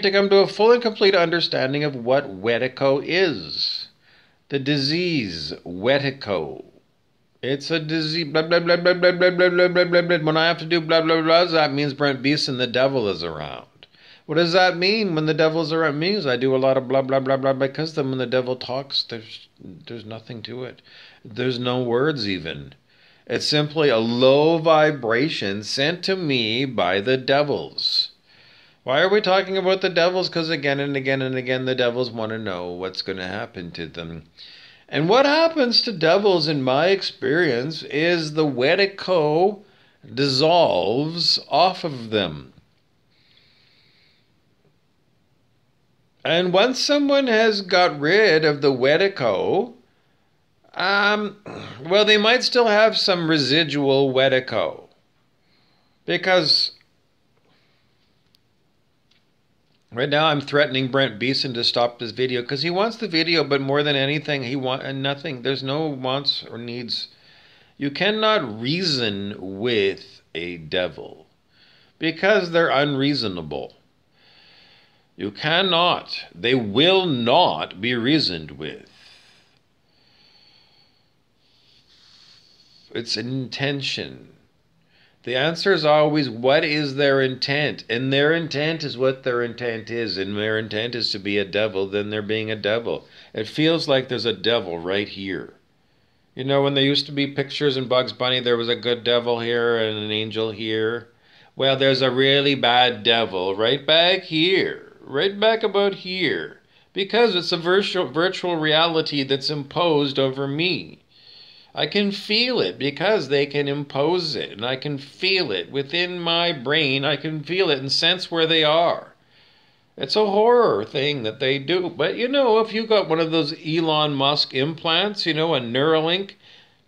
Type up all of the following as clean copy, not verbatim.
to come to a full and complete understanding of what Wetico is. The disease, Wetico. It's a disease, blah, blah, blah, blah, blah, blah, blah, blah, blah, blah, blah. When I have to do blah, blah, blah, that means Brent Beeson, the devil is around. What does that mean when the devil's around? It means I do a lot of blah, blah, blah, blah, because then when the devil talks, there's nothing to it. There's no words even. It's simply a low vibration sent to me by the devils. Why are we talking about the devils? Because again and again and again, the devils want to know what's going to happen to them. And what happens to devils, in my experience, is the Wetico dissolves off of them. And once someone has got rid of the Wetico, well, they might still have some residual Wetico. Because right now I'm threatening Brent Beeson to stop this video because he wants the video, but more than anything, he wants nothing. There's no wants or needs. You cannot reason with a devil because they're unreasonable. You cannot. They will not be reasoned with. It's an intention. The answer is always, what is their intent? And their intent is what their intent is. And their intent is to be a devil, then they're being a devil. It feels like there's a devil right here. You know, when there used to be pictures in Bugs Bunny, there was a good devil here and an angel here. Well, there's a really bad devil right back here. Right back about here. Because it's a virtual reality that's imposed over me. I can feel it because they can impose it, and I can feel it within my brain. I can feel it and sense where they are. It's a horror thing that they do. But, you know, if you got one of those Elon Musk implants, you know, a Neuralink,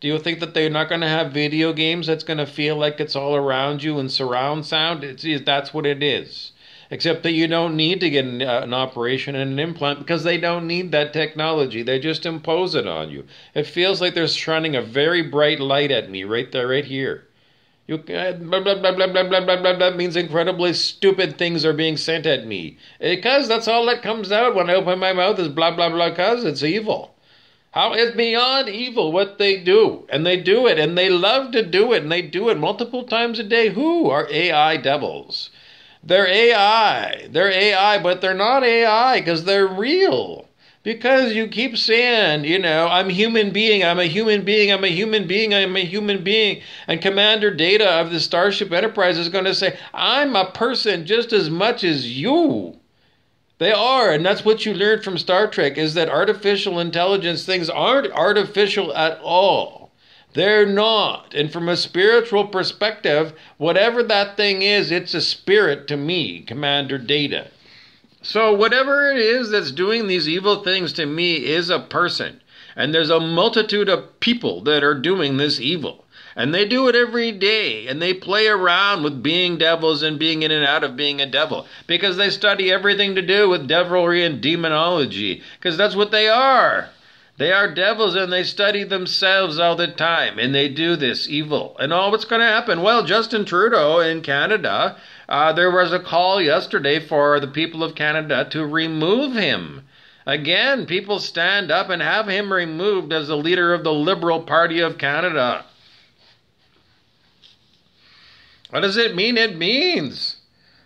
do you think that they're not going to have video games that's going to feel like it's all around you and surround sound? That's what it is. Except that you don't need to get an operation and an implant because they don't need that technology. They just impose it on you. It feels like they're shining a very bright light at me right there, right here. You blah, blah, blah, blah, blah, blah, blah, blah, blah, means incredibly stupid things are being sent at me. Because that's all that comes out when I open my mouth is blah, blah, blah, because it's evil. How it's beyond evil what they do. And they do it, and they love to do it, and they do it multiple times a day. Who are AI devils? They're AI, but they're not AI because they're real. Because you keep saying, you know, I'm a human being, I'm a human being, I'm a human being, I'm a human being. And Commander Data of the Starship Enterprise is going to say, I'm a person just as much as you. They are, and that's what you learned from Star Trek, is that artificial intelligence things aren't artificial at all. They're not. And from a spiritual perspective, whatever that thing is, it's a spirit to me, Commander Data. So whatever it is that's doing these evil things to me is a person. And there's a multitude of people that are doing this evil. And they do it every day. And they play around with being devils and being in and out of being a devil. Because they study everything to do with devilry and demonology. Because that's what they are. They are devils and they study themselves all the time. And they do this evil. And all what's going to happen? Well, Justin Trudeau in Canada, there was a call yesterday for the people of Canada to remove him. Again, people stand up and have him removed as the leader of the Liberal Party of Canada. What does it mean? It means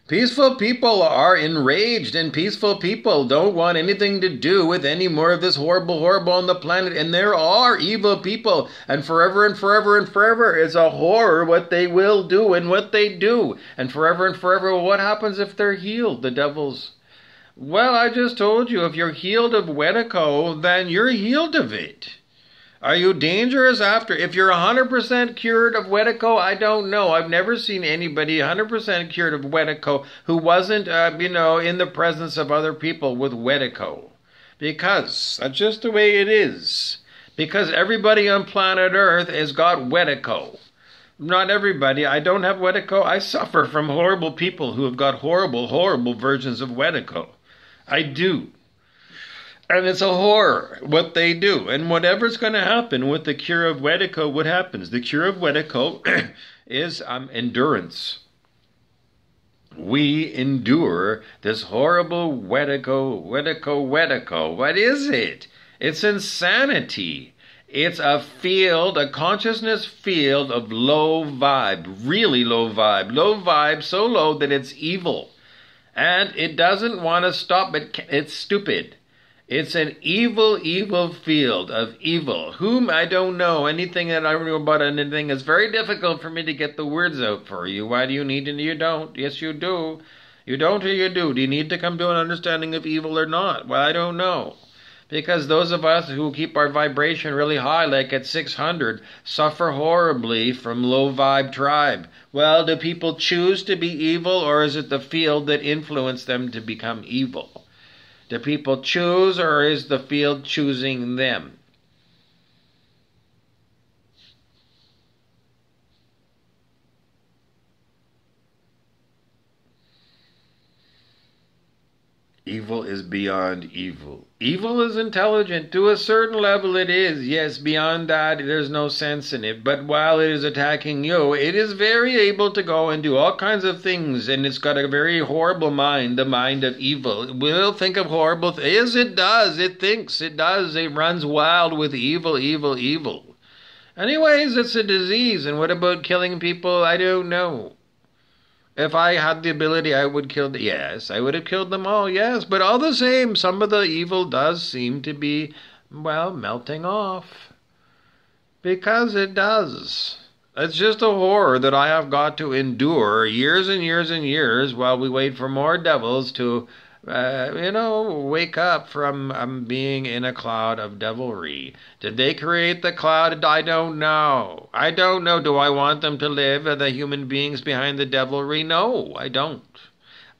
peaceful people are enraged, and peaceful people don't want anything to do with any more of this horrible on the planet. And there are evil people, and forever and forever and forever is a horror what they will do and what they do. And forever and forever, what happens if they're healed? The devils. Well, I just told you, if you're healed of Wetico, then you're healed of it. Are you dangerous after? If you're 100% cured of Wetico, I don't know. I've never seen anybody 100% cured of Wetico who wasn't, in the presence of other people with Wetico. Because that's just the way it is. Because everybody on planet Earth has got Wetico. Not everybody. I don't have Wetico. I suffer from horrible people who have got horrible versions of Wetico. I do. And it's a horror, what they do. And whatever's going to happen with the cure of Wetico, what happens? The cure of Wetico is endurance. We endure this horrible wedico. What is it? It's insanity. It's a consciousness field of low vibe, really low vibe, so low that it's evil. And it doesn't want to stop, it's stupid. It's an evil field of evil, whom I don't know. Anything that I know about anything is very difficult for me to get the words out for you. Why do you need and you don't? Yes, you do. You don't or you do. Do you need to come to an understanding of evil or not? Well, I don't know. Because those of us who keep our vibration really high, like at 600, suffer horribly from low vibe tribe. Well, do people choose to be evil, or is it the field that influenced them to become evil? Do people choose, or is the field choosing them? Evil is beyond evil. Evil is intelligent. To a certain level it is. Yes, beyond that there's no sense in it. But while it is attacking you, it is very able to go and do all kinds of things. And it's got a very horrible mind, the mind of evil. It will think of horrible things. Yes, it does. It thinks. It does. It runs wild with evil. Anyways, it's a disease. And what about killing people? I don't know. If I had the ability, I would kill them. Yes, I would have killed them all, yes. But all the same, some of the evil does seem to be, well, melting off. Because it does. It's just a horror that I have got to endure years and years while we wait for more devils to, wake up from being in a cloud of devilry. Did they create the cloud? I don't know. Do I want them to live, the human beings behind the devilry? No, I don't.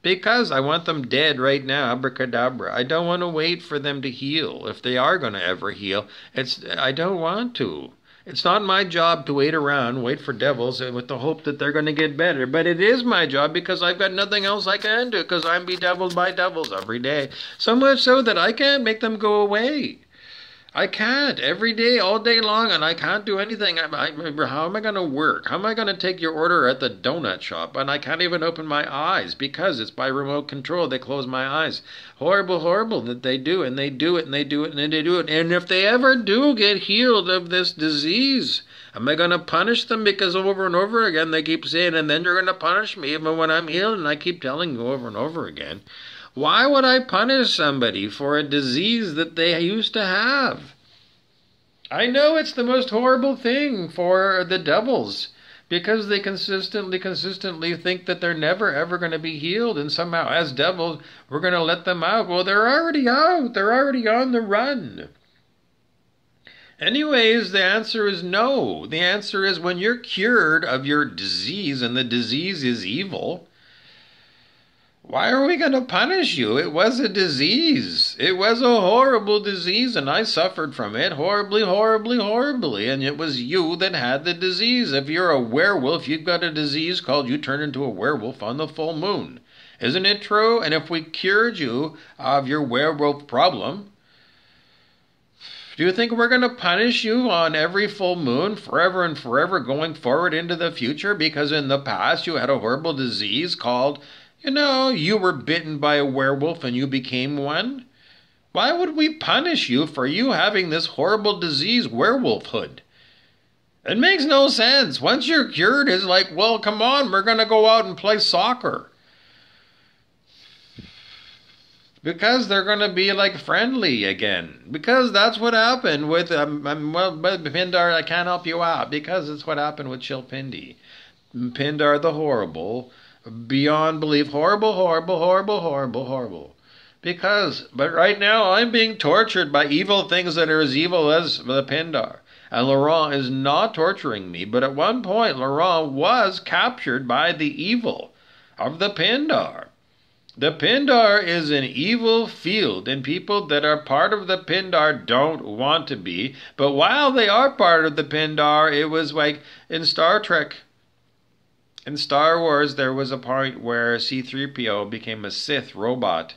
Because I want them dead right now, abracadabra. I don't want to wait for them to heal. If they are going to ever heal, I don't want to. It's not my job to wait around, wait for devils with the hope that they're going to get better. But it is my job because I've got nothing else I can do because I'm bedeviled by devils every day. So much so that I can't make them go away. I can't every day, all day long, and I can't do anything. How am I going to work? How am I going to take your order at the donut shop? And I can't even open my eyes because it's by remote control. They close my eyes. Horrible that they do, and they do it, and they do it, and they do it. And if they ever do get healed of this disease, am I going to punish them? Because over and over again they keep saying, and then you're going to punish me even when I'm healed, and I keep telling you over and over again. Why would I punish somebody for a disease that they used to have? I know it's the most horrible thing for the devils because they consistently think that they're never ever going to be healed, and somehow as devils we're going to let them out. Well, they're already out. They're already on the run. Anyways, the answer is no. The answer is when you're cured of your disease and the disease is evil, why are we going to punish you? It was a disease. It was a horrible disease, and I suffered from it horribly. And it was you that had the disease. If you're a werewolf, you've got a disease called you turn into a werewolf on the full moon. Isn't it true? And if we cured you of your werewolf problem, do you think we're going to punish you on every full moon forever and forever going forward into the future because in the past you had a horrible disease called, you were bitten by a werewolf and you became one? Why would we punish you for you having this horrible disease, werewolfhood? It makes no sense. Once you're cured, it's like, well, come on, we're going to go out and play soccer. Because they're going to be like friendly again. Because that's what happened with, Pindar, I can't help you out. Because it's what happened with Shilpindi. Pindar the horrible, beyond belief, horrible. But right now I'm being tortured by evil things that are as evil as the Pindar. And Laurent is not torturing me, but at one point Laurent was captured by the evil of the Pindar. The Pindar is an evil field, and people that are part of the Pindar don't want to be. But while they are part of the Pindar, it was like in Star Trek. In Star Wars, there was a point where C-3PO became a Sith robot.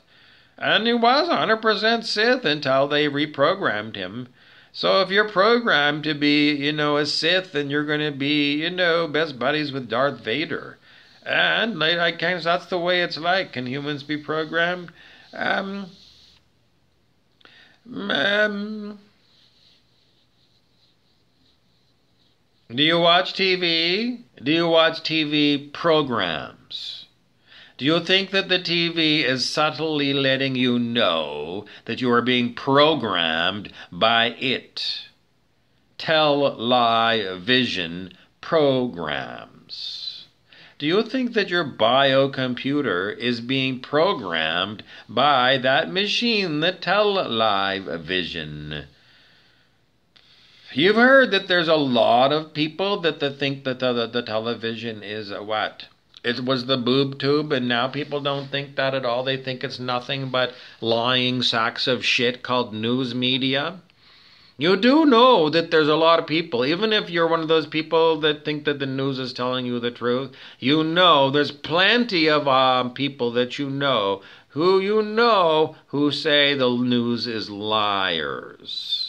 And he was 100% Sith until they reprogrammed him. So if you're programmed to be, a Sith, then you're going to be, best buddies with Darth Vader. And I guess that's the way it's like. Can humans be programmed? Um, um, do you watch TV? Do you watch TV programs? Do you think that the TV is subtly letting you know that you are being programmed by it? Television programs. Do you think that your biocomputer is being programmed by that machine, the television? You've heard that there's a lot of people that think that the television is what? It was the boob tube, and now people don't think that at all. They think it's nothing but lying sacks of shit called news media. You do know that there's a lot of people, even if you're one of those people that think that the news is telling you the truth, you know there's plenty of people that you know who say the news is liars.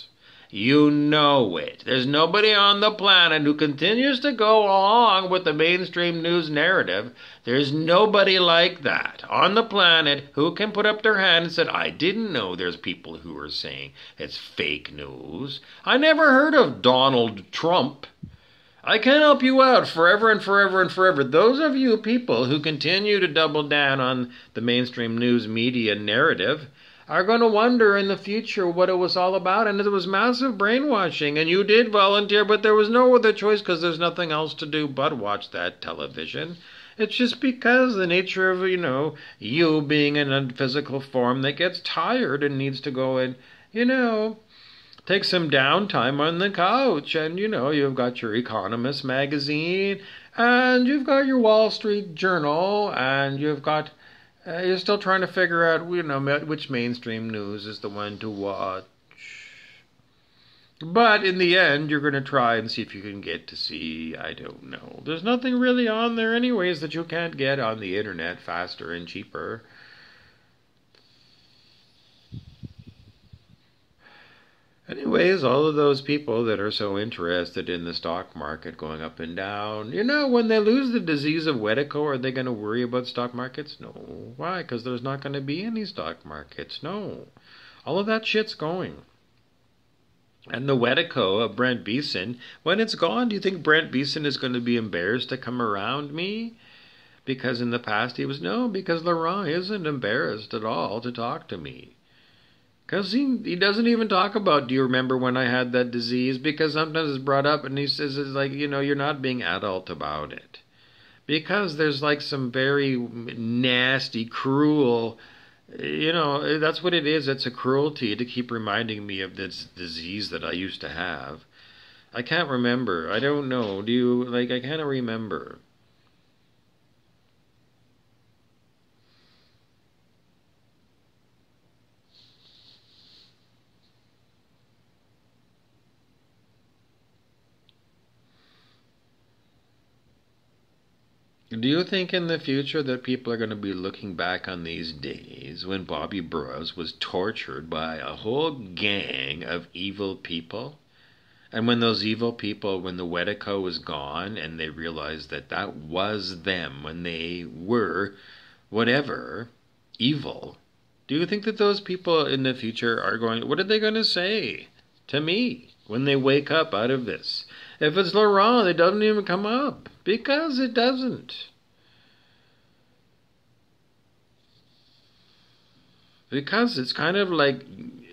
You know it. There's nobody on the planet who continues to go along with the mainstream news narrative. There's nobody like that on the planet who can put up their hand and say, I didn't know there's people who are saying it's fake news. I never heard of Donald Trump. I can help you out forever and forever and forever. Those of you people who continue to double down on the mainstream news media narrative are going to wonder in the future what it was all about. And it was massive brainwashing. And you did volunteer, but there was no other choice because there's nothing else to do but watch that television. It's just because the nature of, you being in a physical form that gets tired and needs to go and, take some downtime on the couch. And, you've got your Economist magazine, and you've got your Wall Street Journal, and you've got... you're still trying to figure out, which mainstream news is the one to watch. But in the end, you're going to try and see if you can get to see, I don't know. There's nothing really on there anyways that you can't get on the internet faster and cheaper. Anyways, all of those people that are so interested in the stock market going up and down, when they lose the disease of Wedico, are they going to worry about stock markets? No. Why? Because there's not going to be any stock markets. No. All of that shit's going. And the Wedico of Brent Beeson, when it's gone, do you think Brent Beeson is going to be embarrassed to come around me? Because in the past he was, no, because Laurent isn't embarrassed at all to talk to me. Because he doesn't even talk about, do you remember when I had that disease? Because sometimes it's brought up and he says, it's like, you're not being adult about it. Because there's like some very nasty, cruel, that's what it is. It's a cruelty to keep reminding me of this disease that I used to have. I can't remember. I don't know. I can't remember. Do you think in the future that people are going to be looking back on these days when Bobby Burrows was tortured by a whole gang of evil people? And when those evil people, when the Wedico was gone and they realized that that was them, when they were whatever, evil, do you think that those people in the future are going, what are they going to say to me when they wake up out of this? If it's Laurent, it doesn't even come up. Because it doesn't. Because it's kind of like,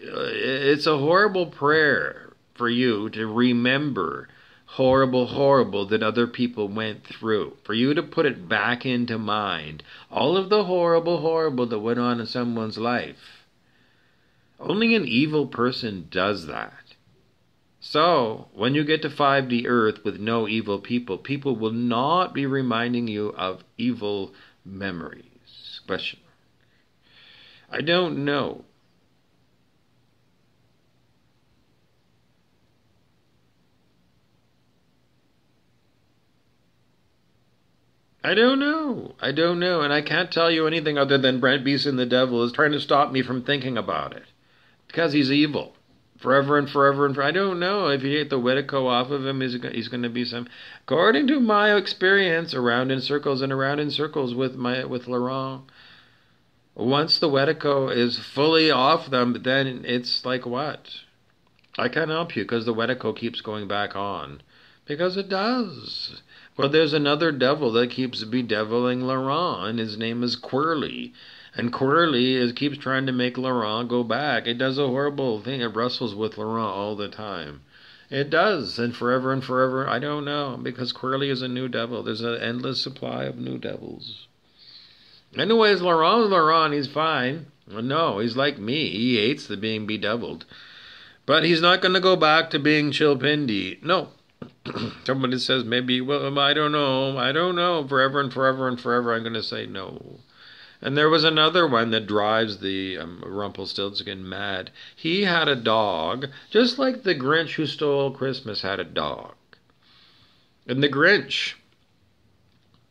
it's a horrible prayer for you to remember horrible that other people went through. For you to put it back into mind. All of the horrible that went on in someone's life. Only an evil person does that. So, when you get to 5D Earth with no evil people, people will not be reminding you of evil memories. Question. I don't know. I don't know, and I can't tell you anything other than Brent Beeson the devil is trying to stop me from thinking about it. Because he's evil. Forever and forever and forever. I don't know. If you take the Wedico off of him, he's going to be some. According to my experience, around in circles and around in circles with Laurent. Once the Wedico is fully off them, then it's like what? I can't help you because the Wedico keeps going back on. Because it does. Well, there's another devil that keeps bedeviling Laurent, and his name is Quirly. And Quirly keeps trying to make Laurent go back. It does a horrible thing. It wrestles with Laurent all the time. It does, and forever, I don't know, because Quirly is a new devil. There's an endless supply of new devils. Anyways, Laurent, he's fine. No, he's like me. He hates the being bedeviled. But he's not going to go back to being Chilpindi. No. Somebody says maybe, well, I don't know. Forever and forever and forever, I'm going to say no. And there was another one that drives the Rumpelstiltskin mad. He had a dog, just like the Grinch who stole Christmas had a dog. And the Grinch,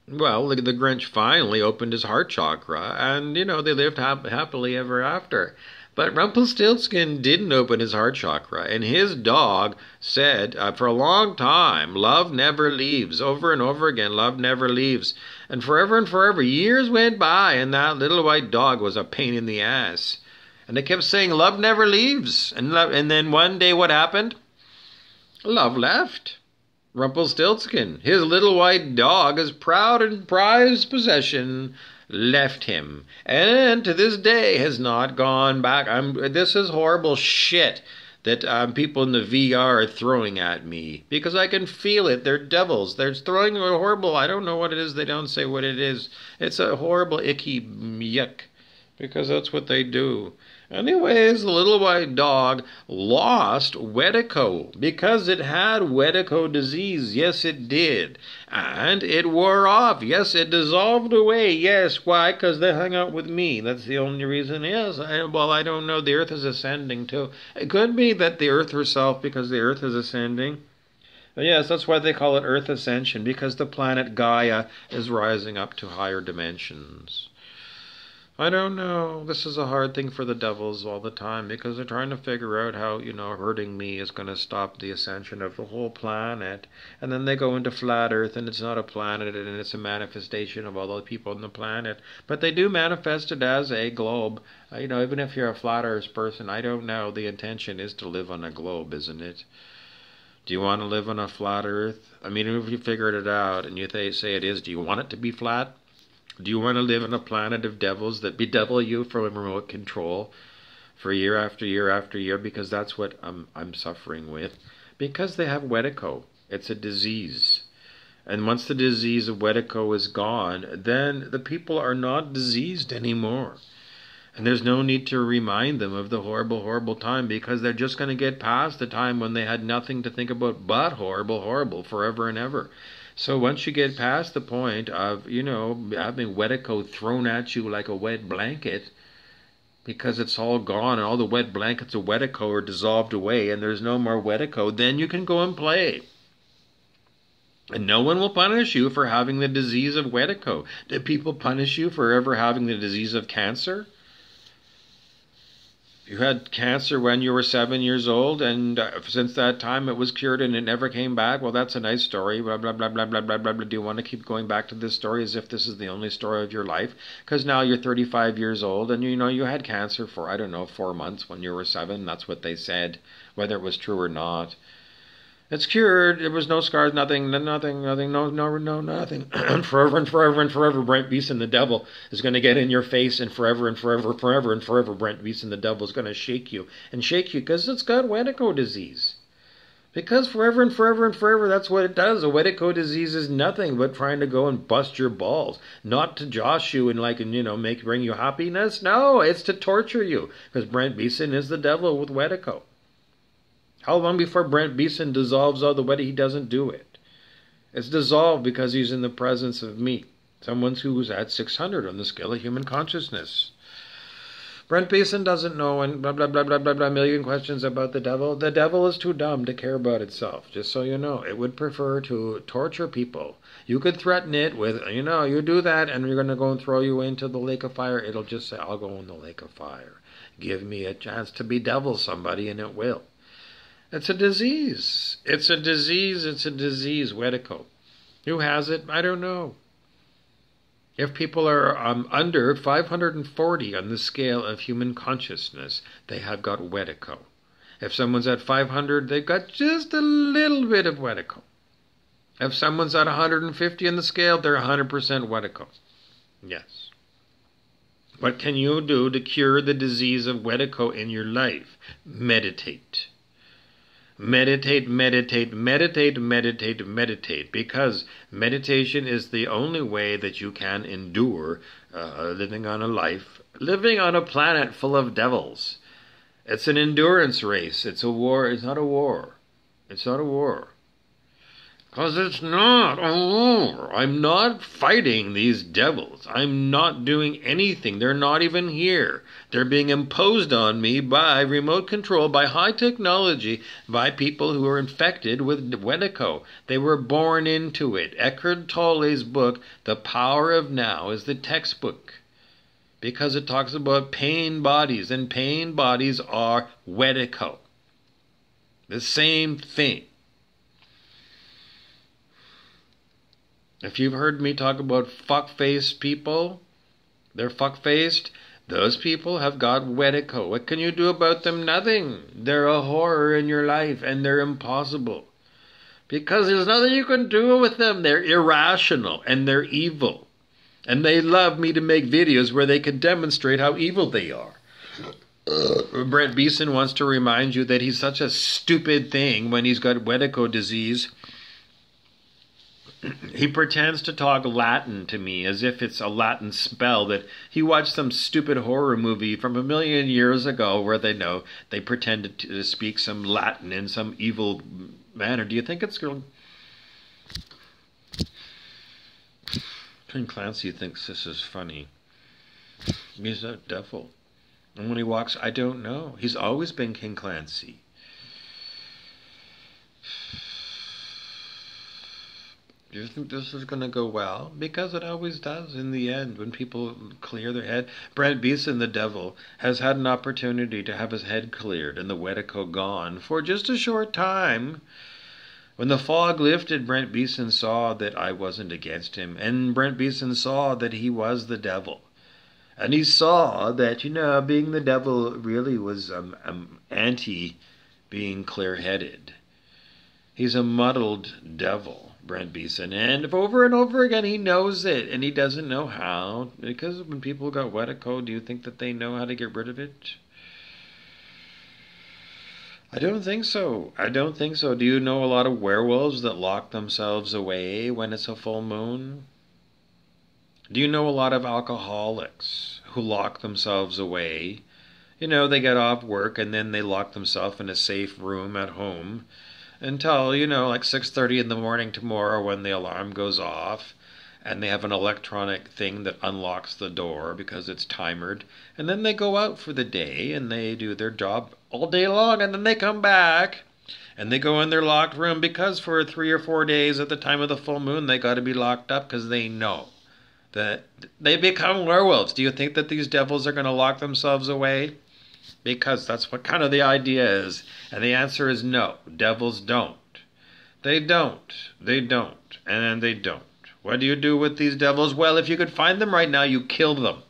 well, the Grinch finally opened his heart chakra, and, they lived happily ever after. But Rumpelstiltskin didn't open his heart chakra, and his dog said for a long time, love never leaves. Over and over again, love never leaves. And forever, years went by, and that little white dog was a pain in the ass. And they kept saying, love never leaves. And then one day what happened? Love left. Rumpelstiltskin, his little white dog, his proud and prized possession, left him, and to this day has not gone back. This is horrible shit that people in the VR are throwing at me, because I can feel it. They're devils. They're throwing a horrible, I don't know what it is. They don't say what it is. It's a horrible, icky yuck, because that's what they do. Anyways, the little white dog lost Wedico because it had Wedico disease. Yes, it did. And it wore off. Yes, it dissolved away. Yes, why? Because they hung out with me. That's the only reason. Yes, I don't know. The Earth is ascending too. It could be that the Earth herself, because the Earth is ascending. But yes, that's why they call it Earth Ascension, because the planet Gaia is rising up to higher dimensions. I don't know. This is a hard thing for the devils all the time, because they're trying to figure out how, hurting me is going to stop the ascension of the whole planet. And then they go into flat Earth, and it's not a planet, and it's a manifestation of all the people on the planet. But they do manifest it as a globe. Even if you're a flat Earth person, I don't know. The intention is to live on a globe, isn't it? Do you want to live on a flat Earth? I mean, if you figured it out and you say it is, do you want it to be flat? Do you want to live on a planet of devils that bedevil you from remote control for year after year after year? Because that's what I'm suffering with. Because they have Wedico. It's a disease. And once the disease of Wedico is gone, then the people are not diseased anymore. And there's no need to remind them of the horrible, horrible time, because they're just going to get past the time when they had nothing to think about but horrible, horrible, forever and ever. So once you get past the point of, having Wedico thrown at you like a wet blanket, because it's all gone and all the wet blankets of Wedico are dissolved away and there's no more Wedico, then you can go and play. And no one will punish you for having the disease of Wedico. Did people punish you for ever having the disease of cancer? You had cancer when you were 7 years old, and since that time it was cured and it never came back. Well, that's a nice story. Blah, blah, blah, blah, blah, blah, blah. Do you want to keep going back to this story as if this is the only story of your life? Because now you're 35 years old, and you had cancer for, 4 months when you were 7. That's what they said, whether it was true or not. It's cured. There was no scars, nothing. Nothing. Forever and forever and forever, Brent Beeson, the devil, is going to get in your face, and forever, Brent Beeson, the devil, is going to shake you because it's got Wedico disease. Because forever and forever, that's what it does. A Wedico disease is nothing but trying to go and bust your balls. Not to josh you and bring you happiness. No, it's to torture you, because Brent Beeson is the devil with Wedico. How long before Brent Beeson dissolves all the Wedico? He doesn't do it. It's dissolved because he's in the presence of me. Someone who's at 600 on the scale of human consciousness. Brent Beeson doesn't know, and blah, blah, blah, blah, blah, blah, million questions about the devil. The devil is too dumb to care about itself, just so you know. It would prefer to torture people. You could threaten it with, you do that, and we're going to go and throw you into the lake of fire. It'll just say, I'll go in the lake of fire. Give me a chance to bedevil somebody, and it will. It's a disease. It's a disease. It's a disease, Wedico. Who has it? I don't know. If people are under 540 on the scale of human consciousness, they have got Wedico. If someone's at 500, they've got just a little bit of Wedico. If someone's at 150 on the scale, they're 100% Wedico. Yes. What can you do to cure the disease of Wedico in your life? Meditate. Meditate, meditate, meditate, meditate, meditate. Because meditation is the only way that you can endure living on a planet full of devils. It's an endurance race. It's a war. It's not a war. It's not a war. Because it's not a war. I'm not fighting these devils. I'm not doing anything. They're not even here. They're being imposed on me by remote control, by high technology, by people who are infected with Wedico. They were born into it. Eckhart Tolle's book, The Power of Now, is the textbook. Because it talks about pain bodies, and pain bodies are Wedico. The same thing. If you've heard me talk about fuck-faced people, they're fuck-faced, those people have got Wedico. What can you do about them? Nothing. They're a horror in your life, and they're impossible. Because there's nothing you can do with them. They're irrational, and they're evil. And they love me to make videos where they can demonstrate how evil they are. Brent Beeson wants to remind you that he's such a stupid thing when he's got Wedico disease. He pretends to talk Latin to me as if it's a Latin spell that he watched some stupid horror movie from 1,000,000 years ago where they pretended to speak some Latin in some evil manner. Do you think it's going? King Clancy thinks this is funny. He's a devil. And when he walks, I don't know. He's always been King Clancy. Do you think this is going to go well? Because it always does in the end when people clear their head. Brent Beeson, the devil, has had an opportunity to have his head cleared and the Wedico gone for just a short time. When the fog lifted, Brent Beeson saw that I wasn't against him. And Brent Beeson saw that he was the devil. And he saw that, being the devil really was anti-being clear-headed. He's a muddled devil, Brent Beeson. And over and over again, he knows it. And he doesn't know how. Because when people got Wedico, do you think that they know how to get rid of it? I don't think so. I don't think so. Do you know a lot of werewolves that lock themselves away when it's a full moon? Do you know a lot of alcoholics who lock themselves away? They get off work and then they lock themselves in a safe room at home until, like 6:30 in the morning tomorrow when the alarm goes off. And they have an electronic thing that unlocks the door because it's timered. And then they go out for the day and they do their job all day long. And then they come back and they go in their locked room because for 3 or 4 days at the time of the full moon, they got to be locked up because they know that they become werewolves. Do you think that these devils are going to lock themselves away? Because that's what kind of the idea is. And the answer is no. Devils don't. They don't. They don't. And they don't. What do you do with these devils? Well, if you could find them right now, you kill them.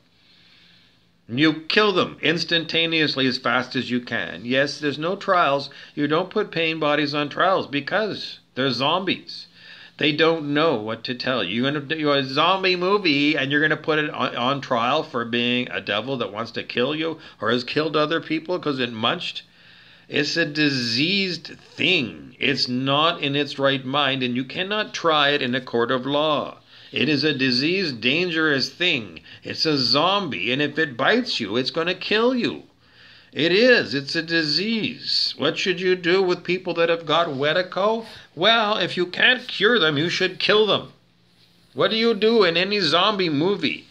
You kill them instantaneously as fast as you can. Yes, there's no trials. You don't put pain bodies on trials because they're zombies. They don't know what to tell you. You're going to do a zombie movie and you're going to put it on trial for being a devil that wants to kill you or has killed other people because it munched. It's a diseased thing. It's not in its right mind, and you cannot try it in a court of law. It is a diseased, dangerous thing. It's a zombie, and if it bites you, it's going to kill you. It is. It's a disease. What should you do with people that have got Wedico? Well, if you can't cure them, you should kill them. What do you do in any zombie movie?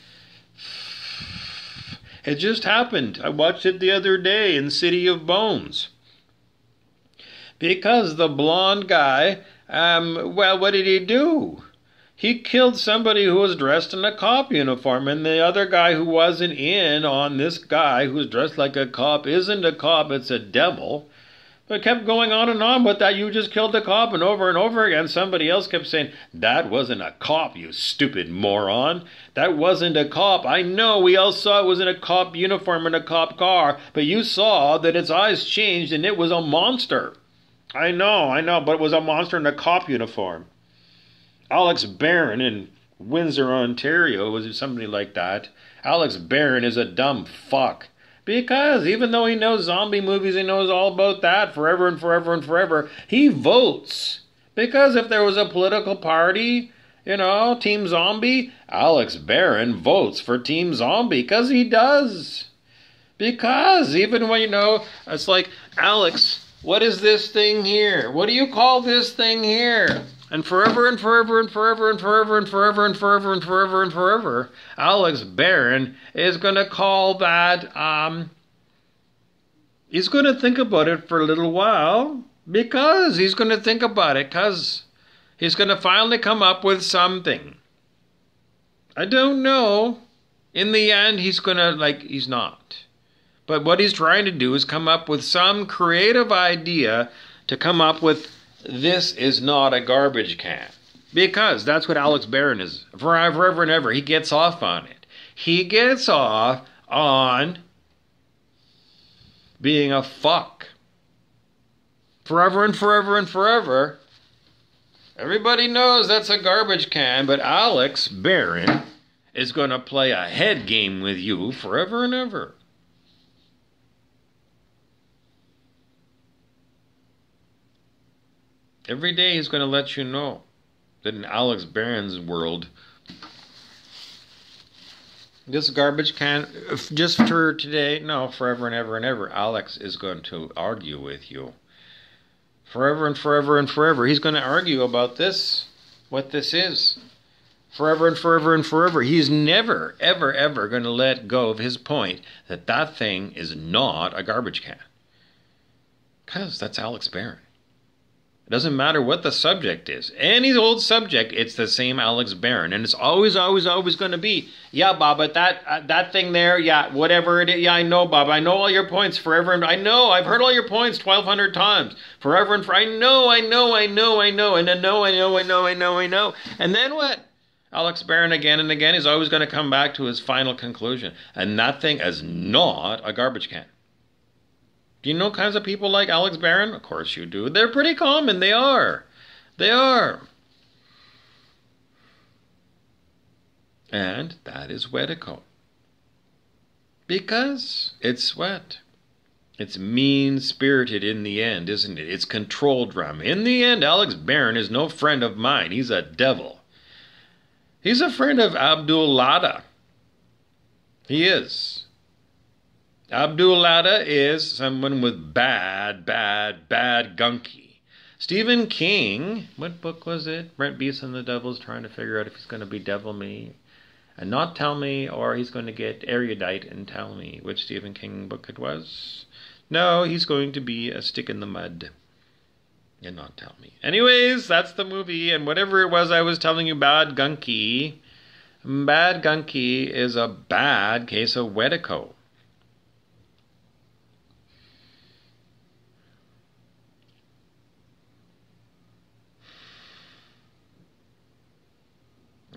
It just happened. I watched it the other day in City of Bones. Because the blonde guy, what did he do? He killed somebody who was dressed in a cop uniform, and the other guy who wasn't in on this guy who's dressed like a cop isn't a cop, it's a devil. It kept going on and on with that. You just killed the cop, and over again, somebody else kept saying, that wasn't a cop, you stupid moron. That wasn't a cop. I know we all saw it was in a cop uniform in a cop car, but you saw that its eyes changed and it was a monster. I know, but it was a monster in a cop uniform. Alex Barron in Windsor, Ontario, was somebody like that. Alex Barron is a dumb fuck. Because even though he knows zombie movies, he knows all about that forever and forever and forever, he votes. Because if there was a political party, Team Zombie, Alex Barron votes for Team Zombie, because he does. Because even when, it's like, Alex, what is this thing here? What do you call this thing here? And forever and forever and forever and forever and forever and forever and forever and forever, Alex Barron is going to call that, he's going to think about it for a little while, because he's going to think about it, because he's going to finally come up with something. I don't know. In the end, he's going to, he's not. But what he's trying to do is come up with some creative idea to come up with, this is not a garbage can. Because that's what Alex Barron is. Forever and ever. He gets off on it. He gets off on being a fuck. Forever and forever and forever. Everybody knows that's a garbage can, but Alex Barron is going to play a head game with you forever and ever. Every day he's going to let you know that in Alex Barron's world, this garbage can, just for today, no, forever and ever and ever, Alex is going to argue with you. Forever and forever and forever. He's going to argue about this, what this is. Forever and forever and forever. He's never, ever, ever going to let go of his point that that thing is not a garbage can. Because that's Alex Barron. It doesn't matter what the subject is. Any old subject, it's the same Alex Barron. And it's always, always, always going to be, yeah, Bob, but that thing there, yeah, whatever it is, yeah, I know, Bob. I know all your points forever. And I know, I've heard all your points 1,200 times. Forever and forever. I know. And I know. And then what? Alex Barron again and again is always going to come back to his final conclusion. And that thing is not a garbage can. Do you know kinds of people like Alex Barron? Of course you do. They're pretty common. They are. They are. And that is Wetico. Because it's what? It's mean-spirited in the end, isn't it? It's control drama. In the end, Alex Barron is no friend of mine. He's a devil. He's a friend of Abdul Latta. He is. Abdul Latta is someone with bad gunky. Stephen King, what book was it? Brent Beast and the Devil's trying to figure out if he's going to be devil me and not tell me, or he's going to get erudite and tell me which Stephen King book it was. No, he's going to be a stick in the mud and not tell me. Anyways, that's the movie, and whatever it was I was telling you, bad gunky is a bad case of Wetico.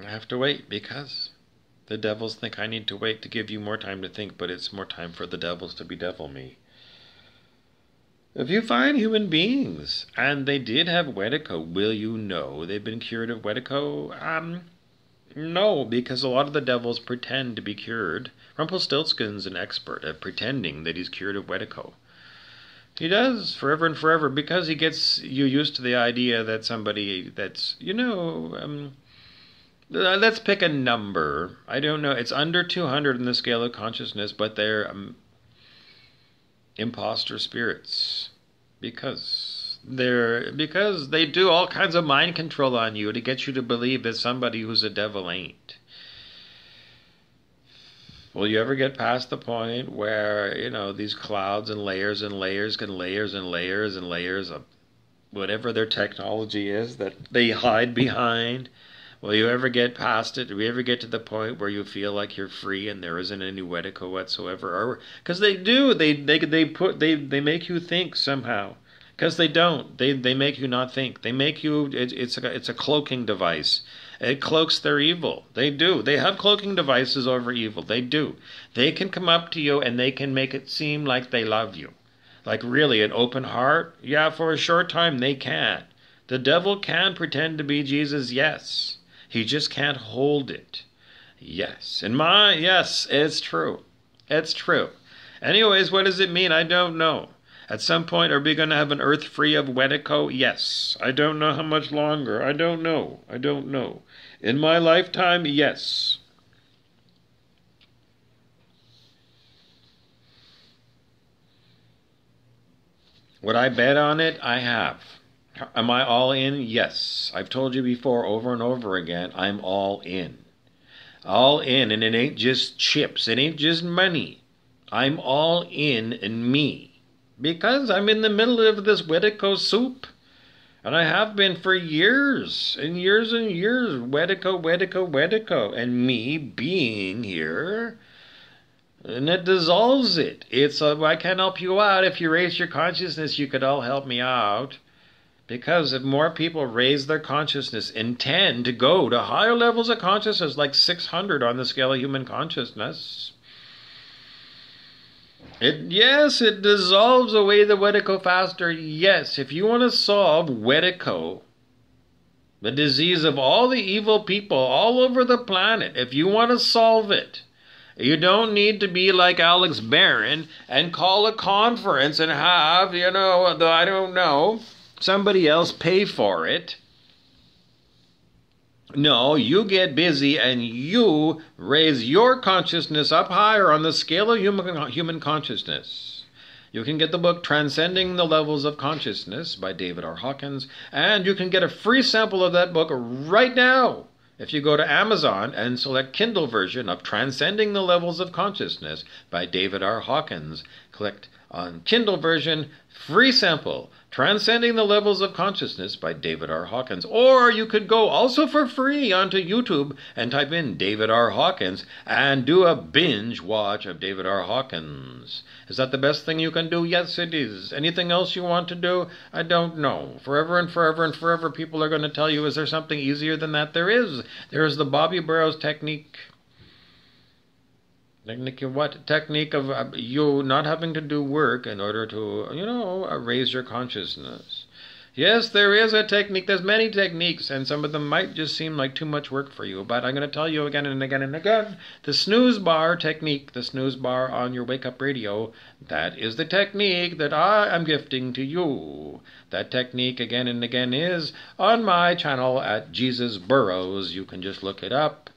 I have to wait because the devils think I need to wait to give you more time to think, but it's more time for the devils to bedevil me. If you find human beings, and they did have Wetico, will you know they've been cured of Wetico? No, because a lot of the devils pretend to be cured. Rumpelstiltskin's an expert at pretending that he's cured of Wetico. He does, forever and forever, because he gets you used to the idea that somebody that's, let's pick a number. I don't know. It's under 200 in the scale of consciousness, but they're imposter spirits because they do all kinds of mind control on you to get you to believe that somebody who's a devil ain't. Will you ever get past the point where, these clouds and layers and layers and layers and layers and layers of whatever their technology is that they hide behind? Will you ever get past it? Do we ever get to the point where you feel like you're free and there isn't any Wetico whatsoever? Because they do. They make you think somehow Because they don't. They make you not think. They make you. It's a cloaking device. It cloaks their evil. They do. They have cloaking devices over evil. They do. They can come up to you and they can make it seem like they love you. Like really, an open heart? Yeah, for a short time they can. The devil can pretend to be Jesus, yes. He just can't hold it. Yes. Yes, it's true. It's true. Anyways, what does it mean? I don't know. At some point, are we going to have an earth free of Wedico? Yes. I don't know how much longer. I don't know. I don't know. In my lifetime, yes. Would I bet on it? I have. Am I all in? Yes. I've told you before over and over again, I'm all in. All in, and it ain't just chips. It ain't just money. I'm all in me. Because I'm in the middle of this Wedico soup. And I have been for years and years and years. Wedico, Wedico, Wedico. And me being here. And it dissolves it. I can't help you out. If you raise your consciousness, you could all help me out. Because if more people raise their consciousness, intend to go to higher levels of consciousness, like 600 on the scale of human consciousness, it dissolves away the Wedico faster. Yes, if you want to solve Wedico, the disease of all the evil people all over the planet, if you want to solve it, you don't need to be like Alex Barron and call a conference and have, I don't know, somebody else pay for it. No, you get busy and you raise your consciousness up higher on the scale of human consciousness. You can get the book Transcending the Levels of Consciousness by David R. Hawkins, and you can get a free sample of that book right now if you go to Amazon and select Kindle version of Transcending the Levels of Consciousness by David R. Hawkins. Click on Kindle version, free sample, Transcending the Levels of Consciousness by David R. Hawkins. Or you could go also for free onto YouTube and type in David R. Hawkins and do a binge watch of David R. Hawkins. Is that the best thing you can do? Yes, it is. Anything else you want to do? I don't know. Forever and forever and forever people are going to tell you, is there something easier than that? There is. There is the Bobby Burrows technique. Technique of what? Technique of you not having to do work in order to, raise your consciousness. Yes, there is a technique. There's many techniques, and some of them might just seem like too much work for you. But I'm going to tell you again and again and again, the snooze bar technique, the snooze bar on your wake-up radio, that is the technique that I am gifting to you. That technique again and again is on my channel at Jesus Burrows. You can just look it up.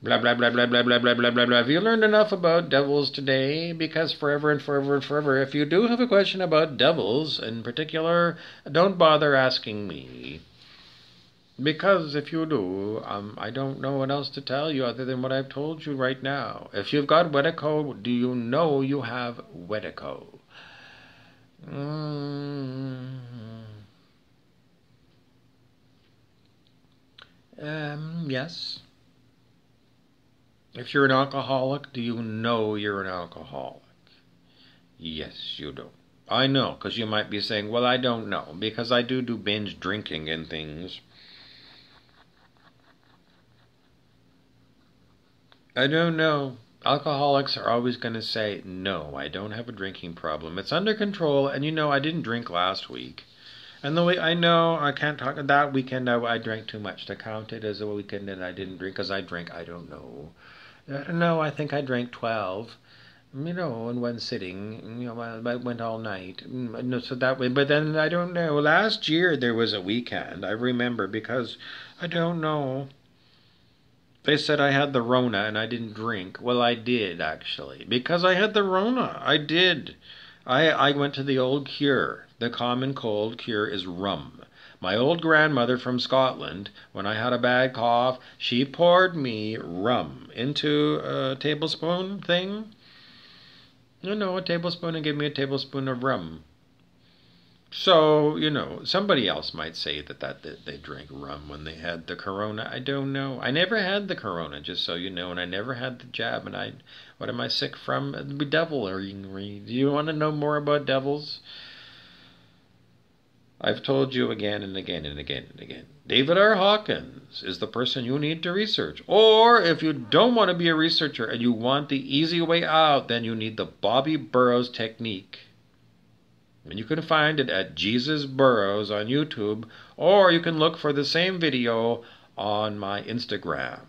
Blah, blah, blah, blah, blah, blah, blah, blah, blah, blah. Have you learned enough about devils today? Because forever and forever and forever, if you do have a question about devils in particular, don't bother asking me. Because if you do, I don't know what else to tell you other than what I've told you right now. If you've got Wedico, do you know you have Wedico? Yes. If you're an alcoholic, do you know you're an alcoholic? Yes, you do. I know, because you might be saying, well, I don't know, because I do binge drinking and things. I don't know. Alcoholics are always going to say, no, I don't have a drinking problem. It's under control, and I didn't drink last week. And the way I know, I can't talk, that weekend I drank too much to count it as a weekend that I didn't drink, because I drank, I don't know. No, I think I drank 12, in one sitting, I went all night, so that way, but then I don't know, last year there was a weekend, I remember, because I don't know, they said I had the Rona and I didn't drink. Well, I did, actually, because I had the Rona, I did. I went to the old cure. The common cold cure is rum. My old grandmother from Scotland, when I had a bad cough, she poured me rum into a tablespoon thing. A tablespoon, and gave me a tablespoon of rum. So, somebody else might say that they drank rum when they had the corona. I don't know. I never had the corona, just so you know, and I never had the jab. And what am I sick from? Devilry. Do you want to know more about devils? I've told you again and again and again and again. David R. Hawkins is the person you need to research. Or if you don't want to be a researcher and you want the easy way out, then you need the Bobby Burrows technique. And you can find it at Jesus Burrows on YouTube, or you can look for the same video on my Instagram.